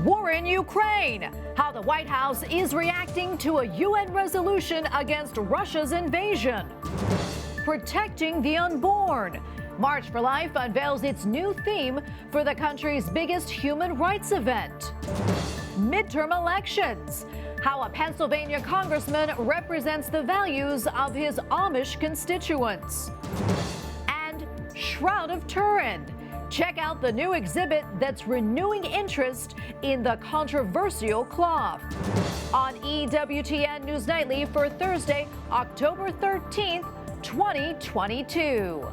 War in Ukraine, how the White House is reacting to a UN resolution against Russia's invasion. Protecting the unborn. March for Life unveils its new theme for the country's biggest human rights event. Midterm elections, how a Pennsylvania congressman represents the values of his Amish constituents. And Shroud of Turin. Check out the new exhibit that's renewing interest in the controversial cloth. On EWTN News Nightly for Thursday, October 13th, 2022.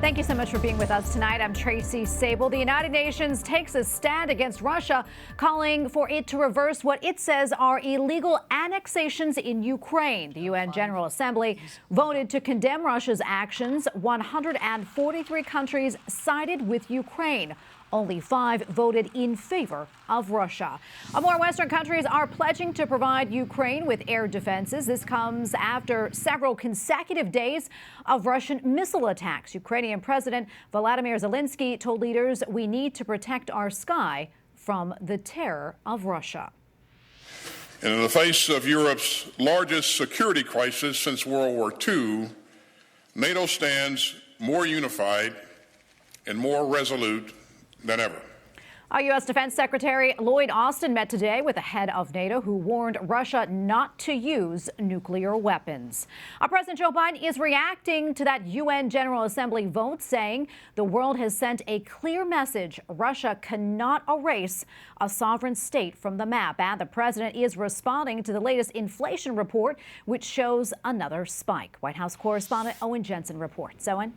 Thank you so much for being with us tonight. I'm Tracy Sable. The United Nations takes a stand against Russia, calling for it to reverse what it says are illegal annexations in Ukraine. The UN General Assembly voted to condemn Russia's actions. 143 countries sided with Ukraine. Only 5 voted in favor of Russia. More Western countries are pledging to provide Ukraine with air defenses. This comes after several consecutive days of Russian missile attacks. Ukrainian President Volodymyr Zelensky told leaders we need to protect our sky from the terror of Russia. And in the face of Europe's largest security crisis since World War II, NATO stands more unified and more resolute than ever. Our U.S. Defense Secretary Lloyd Austin met today with the head of NATO, who warned Russia not to use nuclear weapons. President Joe Biden is reacting to that UN General Assembly vote, saying the world has sent a clear message. Russia cannot erase a sovereign state from the map. And the president is responding to the latest inflation report, which shows another spike. White House correspondent Owen Jensen reports. Owen?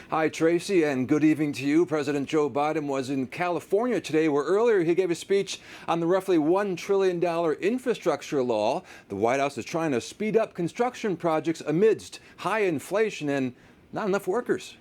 Hi, Tracy, and good evening to you. President Joe Biden was in California today, where earlier he gave a speech on the roughly $1 trillion infrastructure law. The White House is trying to speed up construction projects amidst high inflation and not enough workers.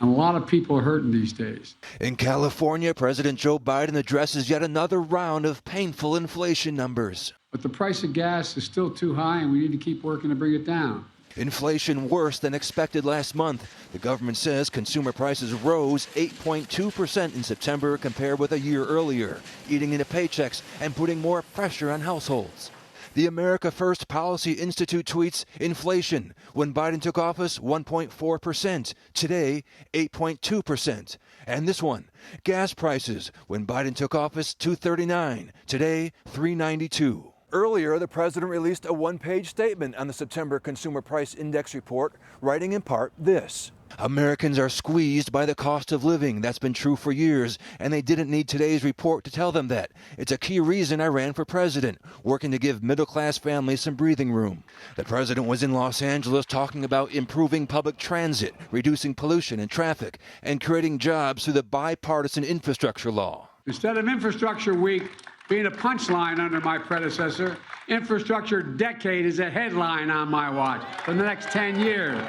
And a lot of people are hurting these days. In California, President Joe Biden addresses yet another round of painful inflation numbers. But the price of gas is still too high, and we need to keep working to bring it down. Inflation worse than expected last month. The government says consumer prices rose 8.2% in September compared with a year earlier, eating into paychecks and putting more pressure on households. The America First Policy Institute tweets inflation when Biden took office 1.4%, today 8.2%. And this one, gas prices when Biden took office $2.39, today $3.92. Earlier, the president released a one-page statement on the September Consumer Price Index report, writing in part this. Americans are squeezed by the cost of living. That's been true for years, and they didn't need today's report to tell them that. It's a key reason I ran for president, working to give middle-class families some breathing room. The president was in Los Angeles talking about improving public transit, reducing pollution and traffic, and creating jobs through the bipartisan infrastructure law. Instead of Infrastructure Week being a punchline under my predecessor, Infrastructure Decade is a headline on my watch for the next 10 years.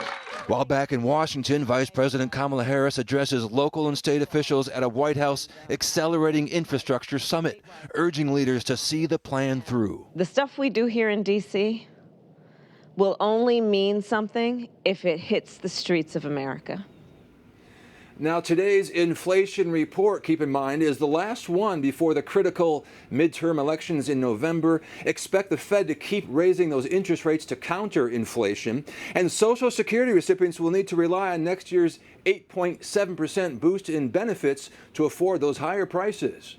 While back in Washington, Vice President Kamala Harris addresses local and state officials at a White House Accelerating Infrastructure Summit, urging leaders to see the plan through. The stuff we do here in D.C. will only mean something if it hits the streets of America. Now, today's inflation report, keep in mind, is the last one before the critical midterm elections in November. Expect the Fed to keep raising those interest rates to counter inflation. And Social Security recipients will need to rely on next year's 8.7% boost in benefits to afford those higher prices.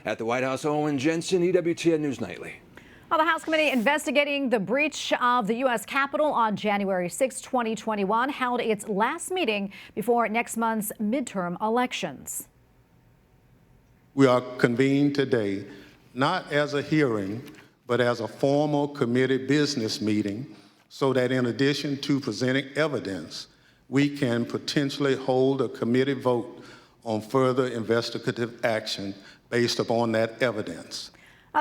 At the White House, Owen Jensen, EWTN News Nightly. Well, the House committee investigating the breach of the U.S. Capitol on January 6, 2021, held its last meeting before next month's midterm elections. We are convened today not as a hearing, but as a formal committee business meeting, so that in addition to presenting evidence, we can potentially hold a committee vote on further investigative action based upon that evidence.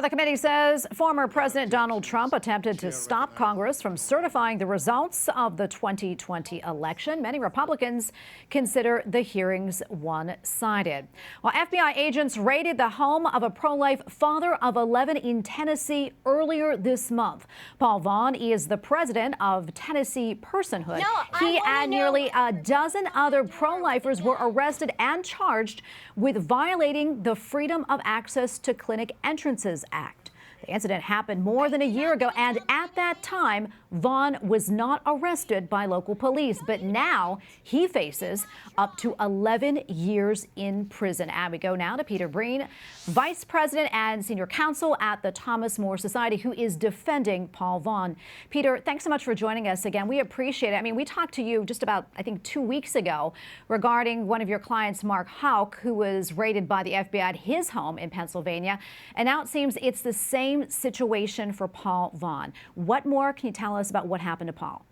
The committee says former President Donald Trump attempted to stop Congress from certifying the results of the 2020 election. Many Republicans consider the hearings one-sided. While FBI agents raided the home of a pro-life father of 11 in Tennessee earlier this month. Paul Vaughn is the president of Tennessee Personhood. He and nearly a dozen other pro-lifers were arrested and charged with violating the Freedom of Access to Clinic Entrances Act. The incident happened more than a year ago, and at that time, Vaughn was not arrested by local police, but now he faces up to 11 years in prison. And we go now to Peter Breen, Vice President and Senior Counsel at the Thomas More Society, who is defending Paul Vaughn. Peter, thanks so much for joining us again. We appreciate it. I mean, we talked to you just about, I think, 2 weeks ago regarding one of your clients, Mark Houck, who was raided by the FBI at his home in Pennsylvania. And now it seems it's the same situation for Paul Vaughn. What more can you tell us about what happened to Paul?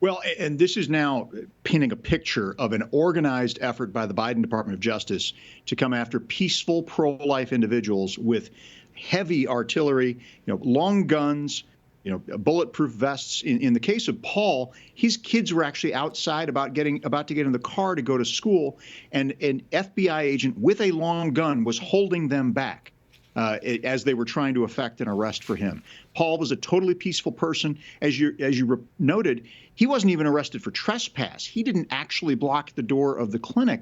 Well, and this is now painting a picture of an organized effort by the Biden Department of Justice to come after peaceful pro-life individuals with heavy artillery, long guns, bulletproof vests. In the case of Paul, his kids were actually outside about to get in the car to go to school, and an FBI agent with a long gun was holding them back as they were trying to effect an arrest for him. Paul was a totally peaceful person. As you noted, he wasn't even arrested for trespass. He didn't actually block the door of the clinic.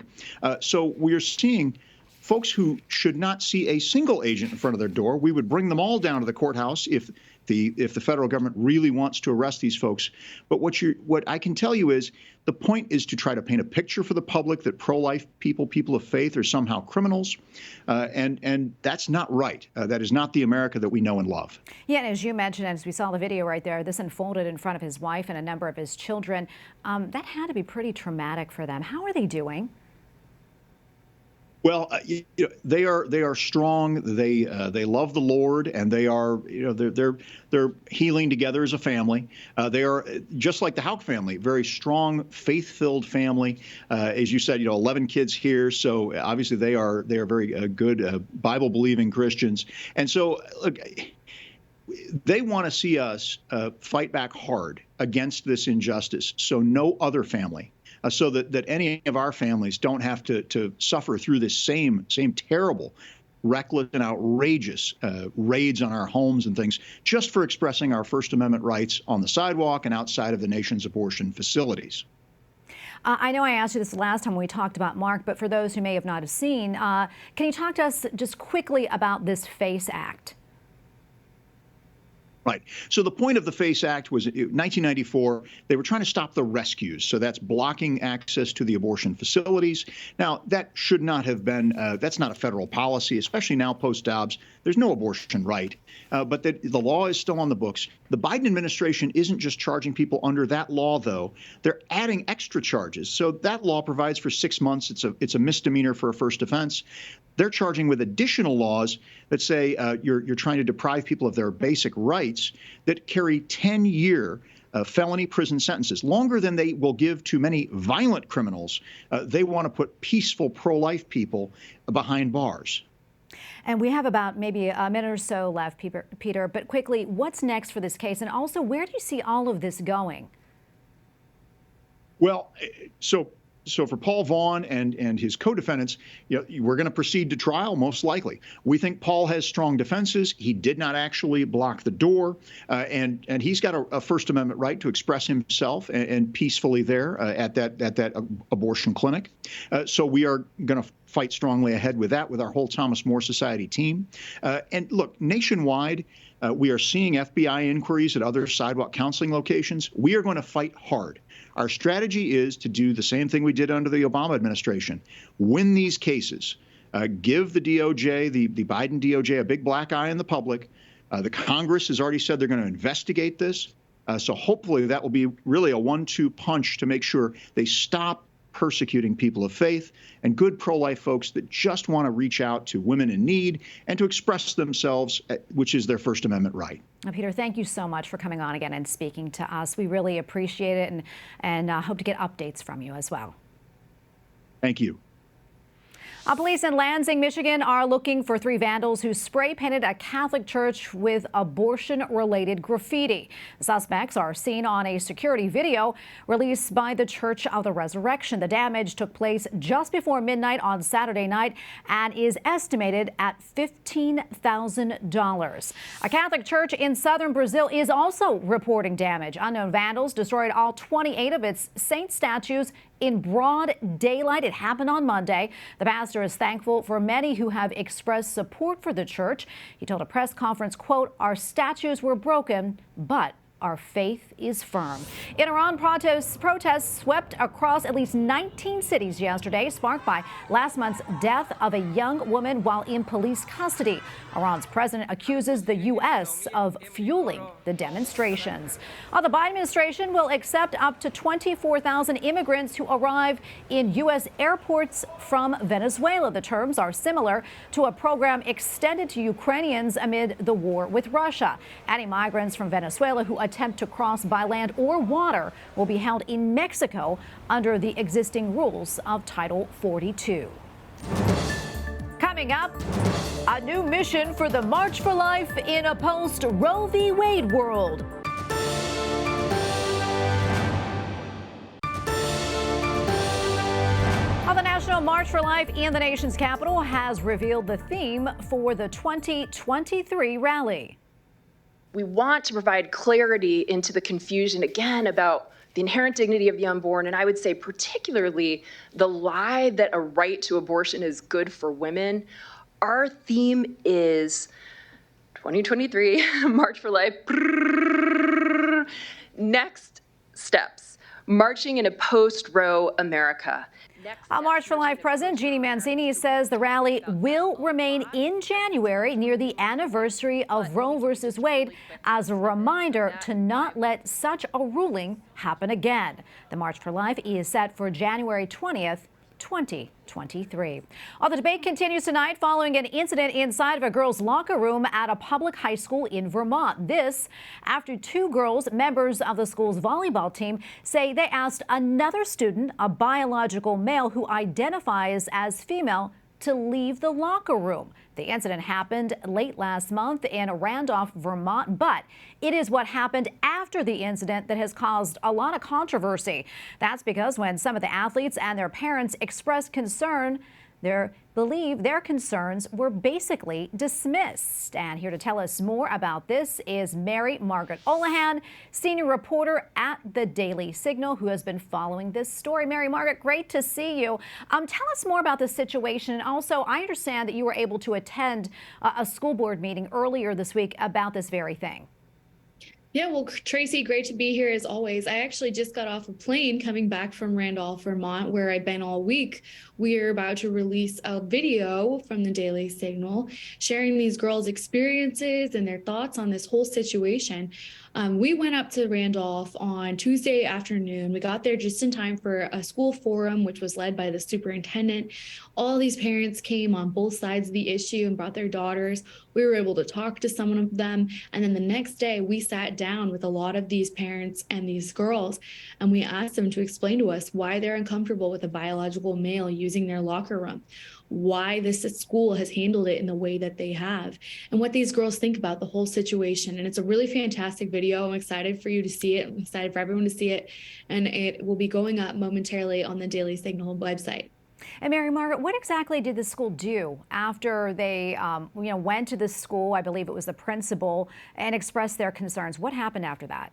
So we are seeing folks who should not see a single agent in front of their door. We would bring them all down to the courthouse if the federal government really wants to arrest these folks. But what I can tell you is the point is to try to paint a picture for the public that pro-life people of faith are somehow criminals, and that's not right. That is not the America that we know and love. Yeah, and as you mentioned, as we saw the video right there, this unfolded in front of his wife and a number of his children. That had to be pretty traumatic for them. How are they doing? Well, they are strong. They love the Lord, and they are they're healing together as a family. They are just like the Houck family, very strong, faith-filled family. As you said, 11 kids here, so obviously they are very good Bible-believing Christians. And so, look, they want to see us fight back hard against this injustice, so no other family. So that any of our families don't have to suffer through this same terrible, reckless and outrageous raids on our homes and things just for expressing our First Amendment rights on the sidewalk and outside of the nation's abortion facilities. I know I asked you this last time when we talked about Mark, but for those who may have not seen, can you talk to us just quickly about this FACE Act? Right. So the point of the FACE Act was in 1994, they were trying to stop the rescues. So that's blocking access to the abortion facilities. Now, that should not have been, that's not a federal policy, especially now post-Dobbs. There's no abortion right. But the law is still on the books. The Biden administration isn't just charging people under that law, though. They're adding extra charges. So that law provides for 6 months. It's a misdemeanor for a first offense. They're charging with additional laws that say you're trying to deprive people of their basic rights that carry 10-year felony prison sentences, longer than they will give to many violent criminals. They want to put peaceful pro-life people behind bars. And we have about maybe a minute or so left, Peter, but quickly, what's next for this case? And also, where do you see all of this going? Well, so for Paul Vaughn and his co-defendants, we're going to proceed to trial, most likely. We think Paul has strong defenses. He did not actually block the door, and he's got a First Amendment right to express himself and peacefully there at that abortion clinic. So we are going to fight strongly ahead with that with our whole Thomas More Society team. And look, nationwide, we are seeing FBI inquiries at other sidewalk counseling locations. We are going to fight hard. Our strategy is to do the same thing we did under the Obama administration. Win these cases. Give the DOJ, the Biden DOJ, a big black eye in the public. The Congress has already said they're going to investigate this. So hopefully that will be really a 1-2 punch to make sure they stop persecuting people of faith and good pro-life folks that just want to reach out to women in need and to express themselves, which is their First Amendment right. Peter, thank you so much for coming on again and speaking to us. We really appreciate it and hope to get updates from you as well. Thank you. Police in Lansing, Michigan are looking for 3 vandals who spray painted a Catholic church with abortion-related graffiti. The suspects are seen on a security video released by the Church of the Resurrection. The damage took place just before midnight on Saturday night and is estimated at $15,000. A Catholic church in southern Brazil is also reporting damage. Unknown vandals destroyed all 28 of its saint statues in broad daylight. It happened on Monday. The pastor is thankful for many who have expressed support for the church. He told a press conference, quote, "Our statues were broken, but our faith is firm." In Iran, protests swept across at least 19 cities yesterday, sparked by last month's death of a young woman while in police custody. Iran's president accuses the U.S. of fueling the demonstrations. The Biden administration will accept up to 24,000 immigrants who arrive in U.S. airports from Venezuela. The terms are similar to a program extended to Ukrainians amid the war with Russia. Any migrants from Venezuela who attempt to cross by land or water will be held in Mexico under the existing rules of Title 42. Coming up, a new mission for the March for Life in a post-Roe v. Wade world. The National March for Life in the nation's capital has revealed the theme for the 2023 rally. We want to provide clarity into the confusion, again, about the inherent dignity of the unborn, and I would say particularly the lie that a right to abortion is good for women. Our theme is 2023, March for Life. Next steps, marching in a post-Roe America. March for Life President Jeannie Mancini says the rally will remain in January near the anniversary of Roe versus Wade as a reminder to not let such a ruling happen again. The March for Life is set for January 20th, 2023. The debate continues tonight following an incident inside of a girls' locker room at a public high school in Vermont. This after 2 girls, members of the school's volleyball team, say they asked another student, a biological male who identifies as female, to leave the locker room. The incident happened late last month in Randolph, Vermont, but it is what happened after the incident that has caused a lot of controversy. That's because when some of the athletes and their parents expressed concern, they believe their concerns were basically dismissed. And here to tell us more about this is Margaret Olohan, senior reporter at the Daily Signal, who has been following this story. Margaret, great to see you. Tell us more about this situation. And also, I understand that you were able to attend a school board meeting earlier this week about this very thing. Yeah, well, Tracy, great to be here as always. I actually just got off a plane coming back from Randolph, Vermont, where I've been all week. We are about to release a video from the Daily Signal sharing these girls' experiences and their thoughts on this whole situation. We went up to Randolph on Tuesday afternoon. We got there just in time for a school forum, which was led by the superintendent. All these parents came on both sides of the issue and brought their daughters. We were able to talk to some of them. And then the next day, we sat down with a lot of these parents and these girls, and we asked them to explain to us why they're uncomfortable with a biological male using their locker room, why this school has handled it in the way that they have, and what these girls think about the whole situation. And it's a really fantastic video. I'm excited for you to see it. I'm excited for everyone to see it. And it will be going up momentarily on the Daily Signal website. And Margaret, what exactly did the school do after they went to the school? I believe it was the principal, and expressed their concerns. What happened after that?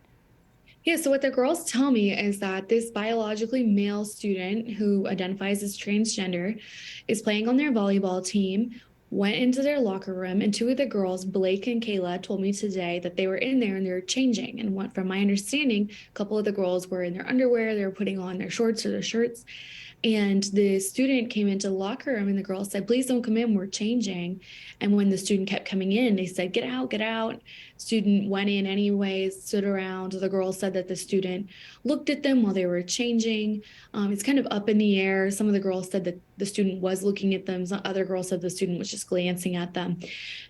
Yeah, so what the girls tell me is that this biologically male student who identifies as transgender is playing on their volleyball team, went into their locker room, and 2 of the girls, Blake and Kayla, told me today that they were in there and they were changing. And from my understanding, a couple of the girls were in their underwear, they were putting on their shorts or their shirts. And the student came into the locker room and the girl said, "Please don't come in, we're changing." And when the student kept coming in, they said, "Get out, get out." Student went in anyways, stood around. The girl said that the student looked at them while they were changing. It's kind of up in the air. Some of the girls said that the student was looking at them. Some other girls said the student was just glancing at them.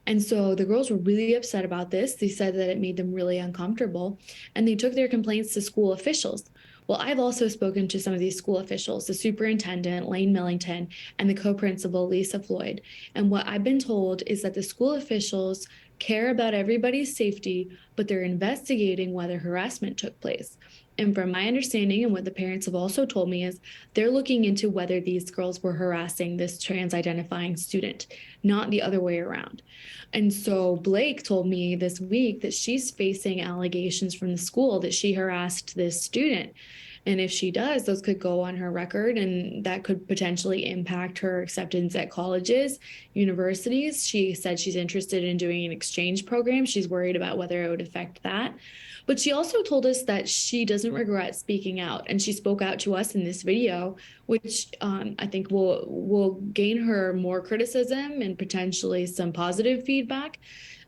And so the girls were really upset about this. They said that it made them really uncomfortable, and they took their complaints to school officials. Well, I've also spoken to some of these school officials, the superintendent, Lane Millington, and the co-principal, Lisa Floyd. And what I've been told is that the school officials care about everybody's safety, but they're investigating whether harassment took place. And from my understanding, and what the parents have also told me, is they're looking into whether these girls were harassing this trans-identifying student, not the other way around. And so Blake told me this week that she's facing allegations from the school that she harassed this student. And if she does, those could go on her record, and that could potentially impact her acceptance at colleges, universities. She said she's interested in doing an exchange program. She's worried about whether it would affect that. But she also told us that she doesn't regret speaking out, and she spoke out to us in this video, which I think will gain her more criticism and potentially some positive feedback.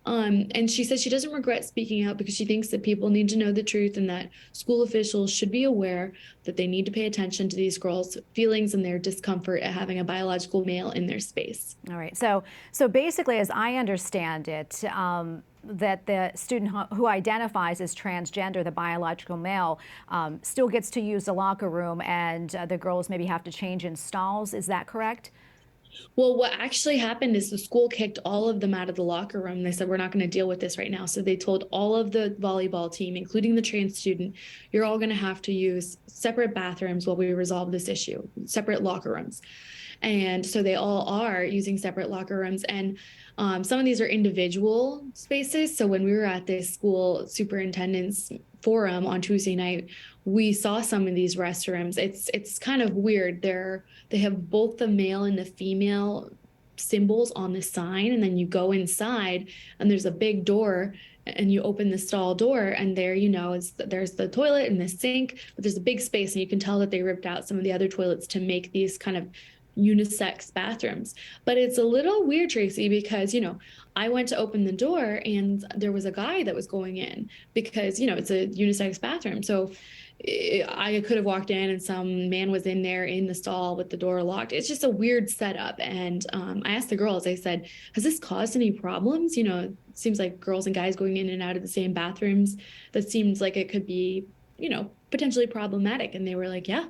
And she says she doesn't regret speaking out because she thinks that people need to know the truth, and that school officials should be aware that they need to pay attention to these girls' feelings and their discomfort at having a biological male in their space. All right. So basically, as I understand it, that the student who identifies as transgender, the biological male, still gets to use the locker room, and the girls maybe have to change in stalls. Is that correct? Well, what actually happened is the school kicked all of them out of the locker room. They said, we're not going to deal with this right now. So they told all of the volleyball team, including the trans student, you're all going to have to use separate bathrooms while we resolve this issue, separate locker rooms. And so they all are using separate locker rooms. And some of these are individual spaces. So when we were at this school superintendent's forum on Tuesday night, we saw some of these restrooms. It's kind of weird. They have both the male and the female symbols on the sign, and then you go inside and there's a big door, and you open the stall door, and there, there's the toilet and the sink, but there's a big space, and you can tell that they ripped out some of the other toilets to make these kind of unisex bathrooms. But it's a little weird, Tracy, because, I went to open the door and there was a guy that was going in because, it's a unisex bathroom. So I could have walked in and some man was in there in the stall with the door locked. It's just a weird setup. And I asked the girls, I said, has this caused any problems? It seems like girls and guys going in and out of the same bathrooms. That seems like it could be, potentially problematic. And they were like, yeah.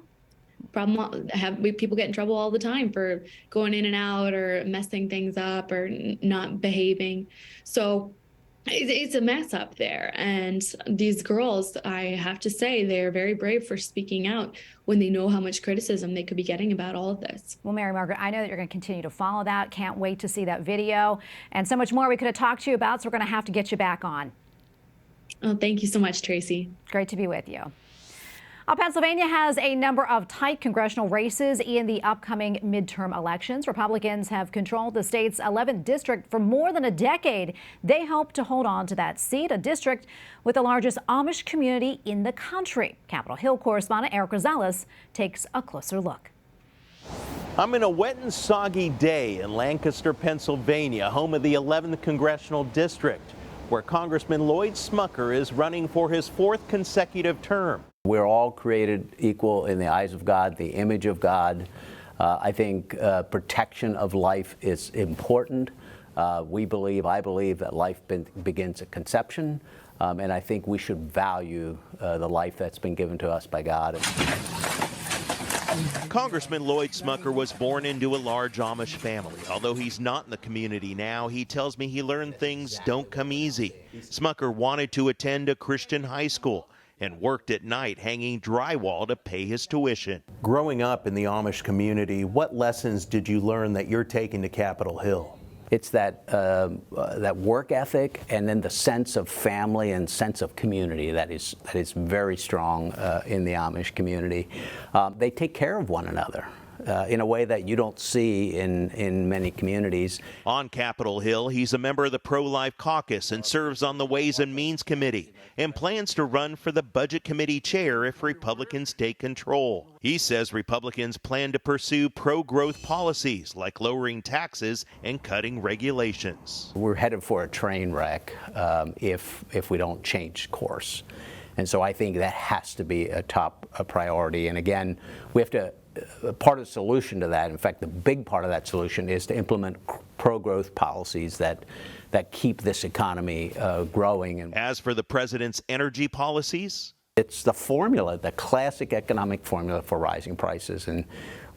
People get in trouble all the time for going in and out or messing things up or not behaving. So it's a mess up there. And these girls, I have to say, they're very brave for speaking out when they know how much criticism they could be getting about all of this. Well, Mary Margaret, I know that you're going to continue to follow that. Can't wait to see that video and so much more we could have talked to you about. So we're going to have to get you back on. Oh, thank you so much, Tracy. Great to be with you. Pennsylvania has a number of tight congressional races in the upcoming midterm elections. Republicans have controlled the state's 11th district for more than a decade. They hope to hold on to that seat, a district with the largest Amish community in the country. Capitol Hill correspondent Eric Rosales takes a closer look. I'm in a wet and soggy day in Lancaster, Pennsylvania, home of the 11th Congressional District, where Congressman Lloyd Smucker is running for his 4th consecutive term. We're all created equal in the eyes of God, the image of God. I think protection of life is important. I believe that life begins at conception, and I think we should value the life that's been given to us by God. Congressman Lloyd Smucker was born into a large Amish family. Although he's not in the community now, he tells me he learned things don't come easy. Smucker wanted to attend a Christian high school and worked at night hanging drywall to pay his tuition. Growing up in the Amish community, what lessons did you learn that you're taking to Capitol Hill? It's that work ethic, and then the sense of family and sense of community that is very strong in the Amish community. They take care of one another in a way that you don't see in many communities. On Capitol Hill, he's a member of the Pro-Life Caucus and serves on the Ways and Means Committee and plans to run for the Budget Committee chair if Republicans take control. He says Republicans plan to pursue pro-growth policies like lowering taxes and cutting regulations. We're headed for a train wreck if we don't change course. And so I think that has to be a top priority. And again, we have to part of the solution to that, in fact, the big part of that solution is to implement pro-growth policies that keep this economy growing. As for the president's energy policies, It's the formula, the classic economic formula for rising prices. And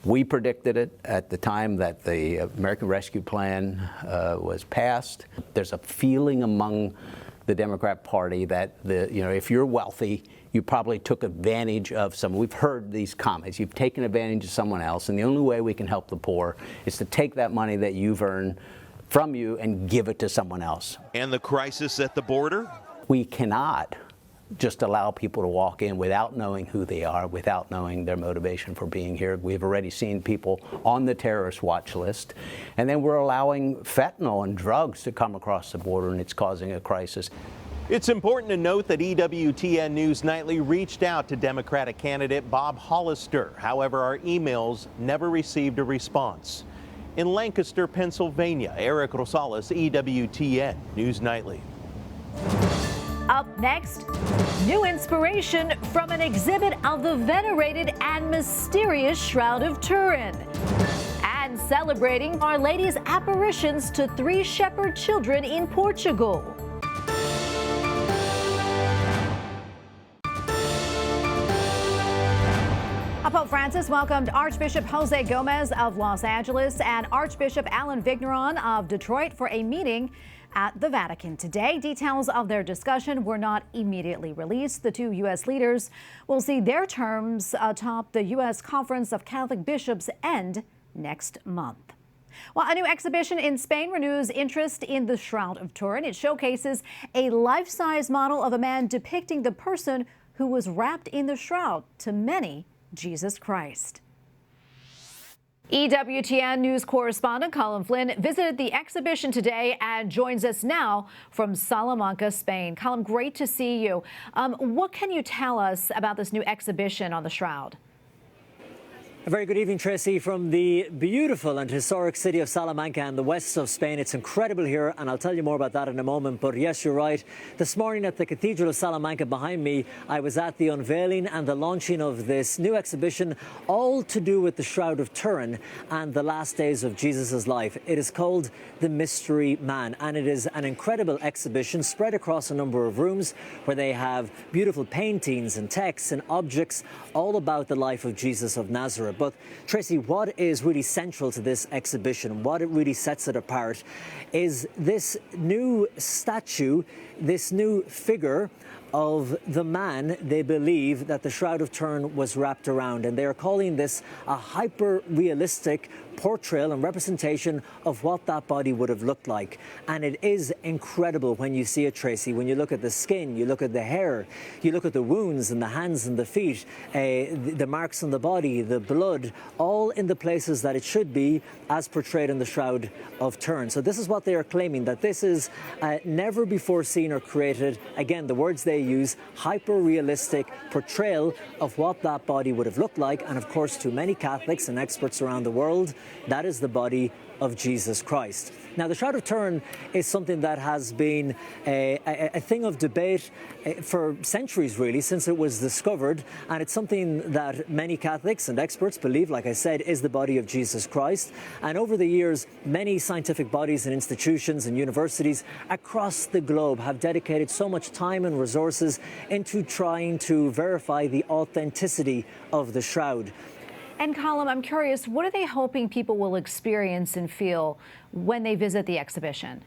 we predicted it at the time that the American Rescue Plan was passed. There's a feeling among the Democrat Party that if you're wealthy, you probably took advantage of someone. We've heard these comments. You've taken advantage of someone else, and the only way we can help the poor is to take that money that you've earned from you and give it to someone else. And the crisis at the border? We cannot just allow people to walk in without knowing who they are, without knowing their motivation for being here. We've already seen people on the terrorist watch list. And then we're allowing fentanyl and drugs to come across the border, and it's causing a crisis. It's important to note that EWTN News Nightly reached out to Democratic candidate Bob Hollister. However, our emails never received a response. In Lancaster, Pennsylvania, Eric Rosales, EWTN News Nightly. Up next, new inspiration from an exhibit of the venerated and mysterious Shroud of Turin. And celebrating Our Lady's apparitions to 3 shepherd children in Portugal. Pope Francis welcomed Archbishop Jose Gomez of Los Angeles and Archbishop Alan Vigneron of Detroit for a meeting at the Vatican today. Details of their discussion were not immediately released. The 2 U.S. leaders will see their terms atop the U.S. Conference of Catholic Bishops end next month. Well, a new exhibition in Spain renews interest in the Shroud of Turin. It showcases a life-size model of a man depicting the person who was wrapped in the shroud, to many, Jesus Christ. EWTN News Correspondent Colm Flynn visited the exhibition today and joins us now from Salamanca, Spain. Colm, great to see you. What can you tell us about this new exhibition on the Shroud? A very good evening, Tracy, from the beautiful and historic city of Salamanca in the west of Spain. It's incredible here, and I'll tell you more about that in a moment. But yes, you're right. This morning at the Cathedral of Salamanca behind me, I was at the unveiling and the launching of this new exhibition, all to do with the Shroud of Turin and the last days of Jesus' life. It is called The Mystery Man, and it is an incredible exhibition spread across a number of rooms where they have beautiful paintings and texts and objects all about the life of Jesus of Nazareth. But Tracy, what is really central to this exhibition, what it really sets it apart, is this new statue, this new figure of the man they believe that the Shroud of Turin was wrapped around. And they are calling this a hyper-realistic portrayal and representation of what that body would have looked like. And it is incredible when you see it, Tracy. When you look at the skin, you look at the hair, you look at the wounds in the hands and the feet, the marks on the body, the blood, all in the places that it should be as portrayed in the Shroud of Turin. So this is what they are claiming, that this is never before seen or created. Again, the words they use, hyper-realistic portrayal of what that body would have looked like. And of course, to many Catholics and experts around the world, that is the body of Jesus Christ. Now, the Shroud of Turin is something that has been a thing of debate for centuries, really, since it was discovered. And it's something that many Catholics and experts believe, like I said, is the body of Jesus Christ. And over the years, many scientific bodies and institutions and universities across the globe have dedicated so much time and resources into trying to verify the authenticity of the shroud. And Colm, I'm curious, what are they hoping people will experience and feel when they visit the exhibition?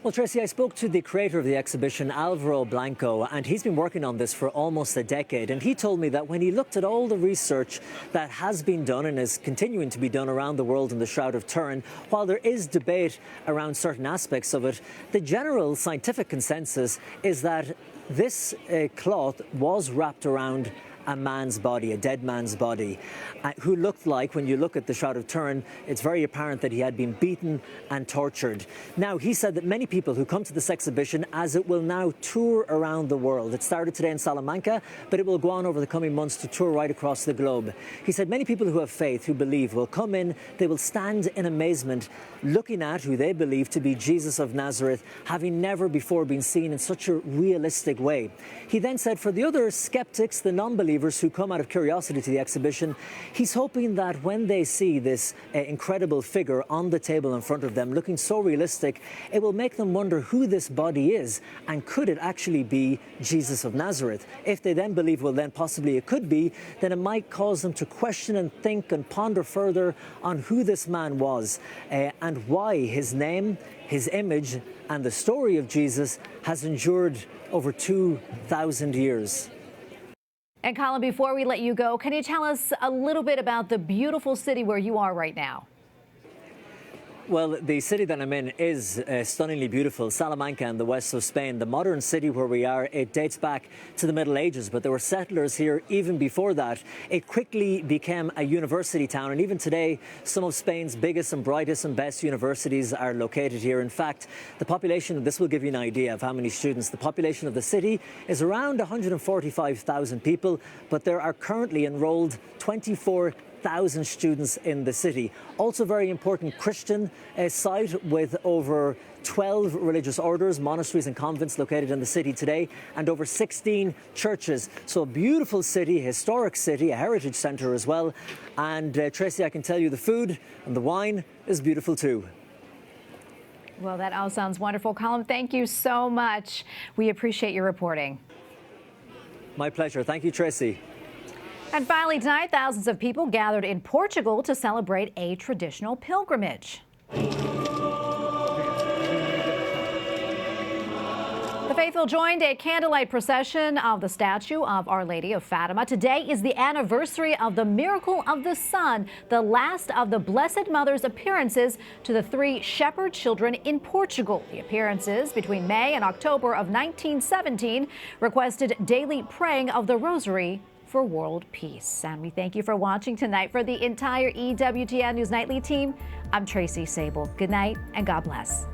Well, Tracy, I spoke to the creator of the exhibition, Alvaro Blanco, and he's been working on this for almost a decade. And he told me that when he looked at all the research that has been done and is continuing to be done around the world in the Shroud of Turin, while there is debate around certain aspects of it, the general scientific consensus is that this cloth was wrapped around a man's body, a dead man's body, who looked like, when you look at the Shroud of Turin, it's very apparent that he had been beaten and tortured. Now, he said that many people who come to this exhibition, as it will now tour around the world, it started today in Salamanca, but it will go on over the coming months to tour right across the globe. He said many people who have faith, who believe, will come in, they will stand in amazement, looking at who they believe to be Jesus of Nazareth, having never before been seen in such a realistic way. He then said for the other skeptics, the non-believers, believers who come out of curiosity to the exhibition. He's hoping that when they see this incredible figure on the table in front of them, looking so realistic, it will make them wonder who this body is and could it actually be Jesus of Nazareth. If they then believe, well, then possibly it could be, then it might cause them to question and think and ponder further on who this man was and why his name, his image, and the story of Jesus has endured over 2,000 years. And Colm, before we let you go, can you tell us a little bit about the beautiful city where you are right now? Well, the city that I'm in is stunningly beautiful, Salamanca in the west of Spain. The modern city where we are, it dates back to the Middle Ages, but there were settlers here even before that. It quickly became a university town, and even today, some of Spain's biggest and brightest and best universities are located here. In fact, the population, this will give you an idea of how many students, the population of the city is around 145,000 people, but there are currently enrolled 24,000 students in the city. Also very important Christian site with over 12 religious orders, monasteries and convents located in the city today, and over 16 churches. So a beautiful city, historic city, a heritage centre as well. And Tracy, I can tell you the food and the wine is beautiful too. Well, that all sounds wonderful. Colm, thank you so much. We appreciate your reporting. My pleasure. Thank you, Tracy. And finally tonight, thousands of people gathered in Portugal to celebrate a traditional pilgrimage. The faithful joined a candlelight procession of the statue of Our Lady of Fatima. Today is the anniversary of the miracle of the sun, the last of the Blessed Mother's appearances to the 3 shepherd children in Portugal. The appearances between May and October of 1917 requested daily praying of the Rosary for world peace. And we thank you for watching tonight. For the entire EWTN News Nightly team, I'm Tracy Sable. Good night and God bless.